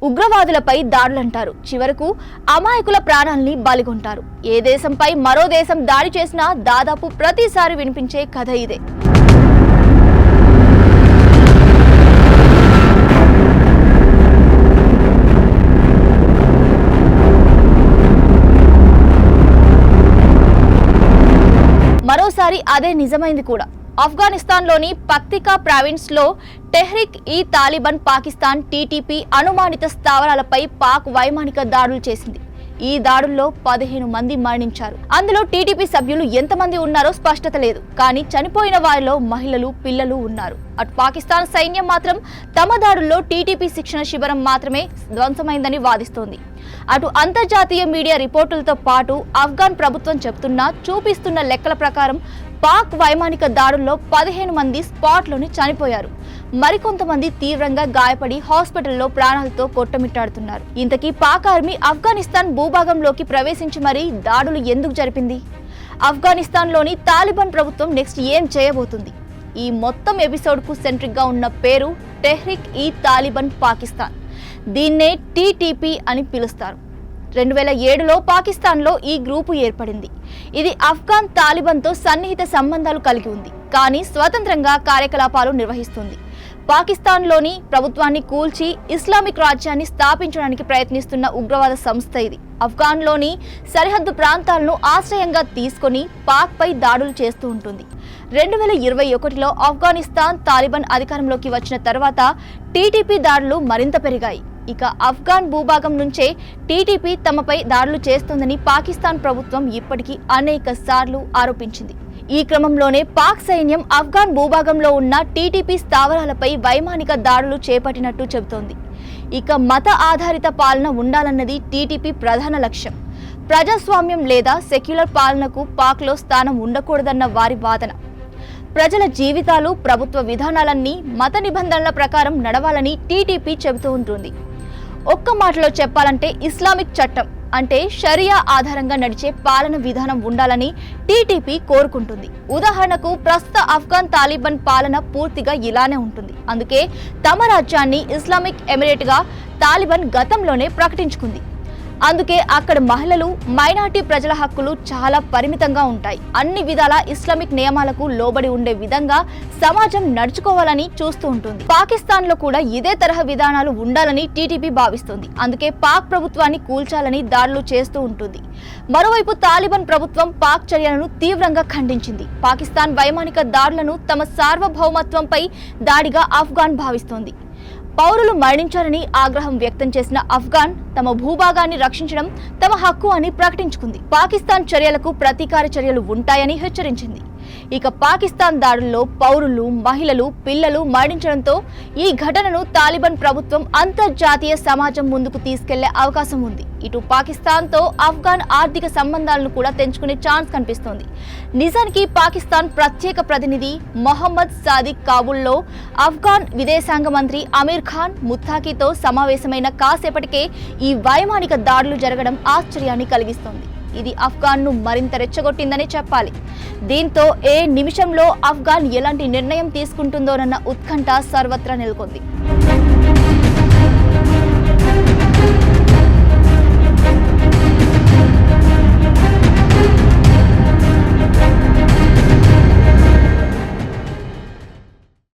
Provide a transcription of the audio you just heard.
ఉగ్రవాదులపై దాడులంటారు. చివరకు అమాయకుల ప్రాణాల్ని బలిగొంటారు. ఏ దేశంపై మరో దేశం దాడి చేసినా దాదాపు ప్రతిసారి వినిపించే కథ ఇదే. మరోసారి అదే నిజమైంది కూడా. ఆఫ్ఘనిస్తాన్లోని పక్తికా ప్రావిన్స్ లో టెహ్రిక్ ఈ తాలిబాన్ పాకిస్తాన్ టీటీపీ అనుమానిత స్థావరాలపై పాక్ వైమానిక దాడులు చేసింది. ఈ దాడుల్లో 15 మంది మరణించారు. అందులో టీటీపీ సభ్యులు ఎంతమంది ఉన్నారో స్పష్టత లేదు. కానీ చనిపోయిన వారిలో మహిళలు, పిల్లలు ఉన్నారు. అటు పాకిస్తాన్ సైన్యం మాత్రం తమ దాడుల్లో టీటీపీ శిక్షణ శిబిరం మాత్రమే ధ్వంసమైందని వాదిస్తోంది. అటు అంతర్జాతీయ మీడియా రిపోర్టులతో పాటు ఆఫ్ఘన్ ప్రభుత్వం చూపిస్తున్న లెక్కల ప్రకారం పాక్ వైమానిక దాడుల్లో 15 మంది స్పాట్లోనే చనిపోయారు. మరికొంతమంది తీవ్రంగా గాయపడి హాస్పిటల్లో ప్రాణాలతో కొట్టమిట్టాడుతున్నారు. ఇంతకీ పాక్ ఆర్మీ ఆఫ్ఘనిస్తాన్ భూభాగంలోకి ప్రవేశించి మరీ దాడులు ఎందుకు జరిపింది? ఆఫ్ఘనిస్తాన్లోని తాలిబాన్ ప్రభుత్వం నెక్స్ట్ ఏం చేయబోతుంది? ఈ మొత్తం ఎపిసోడ్కు సెంట్రిక్ గా ఉన్న పేరు టెహ్రిక్ ఈ తాలిబాన్ పాకిస్తాన్. దీన్నే టీటీపీ అని పిలుస్తారు. 2007లో పాకిస్తాన్లో ఈ గ్రూపు ఏర్పడింది. ఇది ఆఫ్ఘన్ తాలిబాన్తో సన్నిహిత సంబంధాలు కలిగి ఉంది. కానీ స్వతంత్రంగా కార్యకలాపాలు నిర్వహిస్తుంది. పాకిస్తాన్లోని ప్రభుత్వాన్ని కూల్చి ఇస్లామిక్ రాజ్యాన్ని స్థాపించడానికి ప్రయత్నిస్తున్న ఉగ్రవాద సంస్థ ఇది. ఆఫ్ఘన్లోని సరిహద్దు ప్రాంతాలను ఆశ్రయంగా తీసుకొని పాక్పై దాడులు చేస్తూ ఉంటుంది. 2021లో ఆఫ్ఘనిస్తాన్ తాలిబాన్ అధికారంలోకి వచ్చిన తర్వాత టీటీపీ దాడులు మరింత పెరిగాయి. ఇక ఆఫ్ఘన్ భూభాగం నుంచే టీటీపీ తమపై దాడులు చేస్తోందని పాకిస్తాన్ ప్రభుత్వం ఇప్పటికీ అనేక సార్లు ఆరోపించింది. ఈ క్రమంలోనే పాక్ సైన్యం ఆఫ్ఘన్ భూభాగంలో ఉన్న టీటీపీ స్థావరాలపై వైమానిక దాడులు చేపట్టినట్టు చెబుతోంది. ఇక మత ఆధారిత పాలన ఉండాలన్నది టీటీపీ ప్రధాన లక్ష్యం. ప్రజాస్వామ్యం లేదా సెక్యులర్ పాలనకు పాక్లో స్థానం ఉండకూడదన్న వారి వాదన. ప్రజల జీవితాలు, ప్రభుత్వ విధానాలన్నీ మత నిబంధనల ప్రకారం నడవాలని టీటీపీ చెబుతూ ఉంటుంది. ఒక్క మాటలో చెప్పాలంటే ఇస్లామిక్ చట్టం అంటే షరియా ఆధారంగా నడిచే పాలన విధానం ఉండాలని టీటీపీ కోరుకుంటుంది. ఉదాహరణకు ప్రస్తుత ఆఫ్ఘన్ తాలిబాన్ పాలన పూర్తిగా ఇలానే ఉంటుంది. అందుకే తమ రాజ్యాన్ని ఇస్లామిక్ ఎమిరేట్గా తాలిబాన్ గతంలోనే ప్రకటించుకుంది. అందుకే అక్కడ మహిళలు, మైనారిటీ ప్రజల హక్కులు చాలా పరిమితంగా ఉంటాయి. అన్ని విధాల ఇస్లామిక్ నియమాలకు లోబడి ఉండే విధంగా సమాజం నడుచుకోవాలని చూస్తూ ఉంటుంది. పాకిస్తాన్లో కూడా ఇదే తరహా విధానాలు ఉండాలని టీటీపీ భావిస్తుంది. అందుకే పాక్ ప్రభుత్వాన్ని కూల్చాలని దాడులు చేస్తూ ఉంటుంది. మరోవైపు తాలిబాన్ ప్రభుత్వం పాక్ చర్యలను తీవ్రంగా ఖండించింది. పాకిస్తాన్ వైమానిక దాడులను తమ సార్వభౌమత్వంపై దాడిగా ఆఫ్ఘన్ భావిస్తోంది. పౌరులు మరణించారని ఆగ్రహం వ్యక్తం చేసిన ఆఫ్ఘన్ తమ భూభాగాన్ని రక్షించడం తమ హక్కు అని ప్రకటించుకుంది. పాకిస్తాన్ చర్యలకు ప్రతీకార చర్యలు ఉంటాయని హెచ్చరించింది. ఇక పాకిస్తాన్ దాడుల్లో పౌరులు, మహిళలు, పిల్లలు మరణించడంతో ఈ ఘటనను తాలిబాన్ ప్రభుత్వం అంతర్జాతీయ సమాజం ముందుకు తీసుకెళ్లే అవకాశం ఉంది. ఇటు పాకిస్తాన్తో ఆఫ్ఘన్ ఆర్థిక సంబంధాలను కూడా తెంచుకునే ఛాన్స్ కనిపిస్తోంది. నిజానికి పాకిస్తాన్ ప్రత్యేక ప్రతినిధి మొహమ్మద్ సాదిక్ కాబూల్లో ఆఫ్ఘన్ విదేశాంగ మంత్రి అమీర్ ఖాన్ ముత్తాకీతో సమావేశమైన కాసేపటికే ఈ వైమానిక దాడులు జరగడం ఆశ్చర్యాన్ని కలిగిస్తోంది. ఇది ఆఫ్ఘన్ను మరింత రెచ్చగొట్టిందని చెప్పాలి. దీంతో ఏ నిమిషంలో ఆఫ్ఘన్ ఎలాంటి నిర్ణయం తీసుకుంటుందోనన్న ఉత్కంఠ సర్వత్రా నెలకొంది.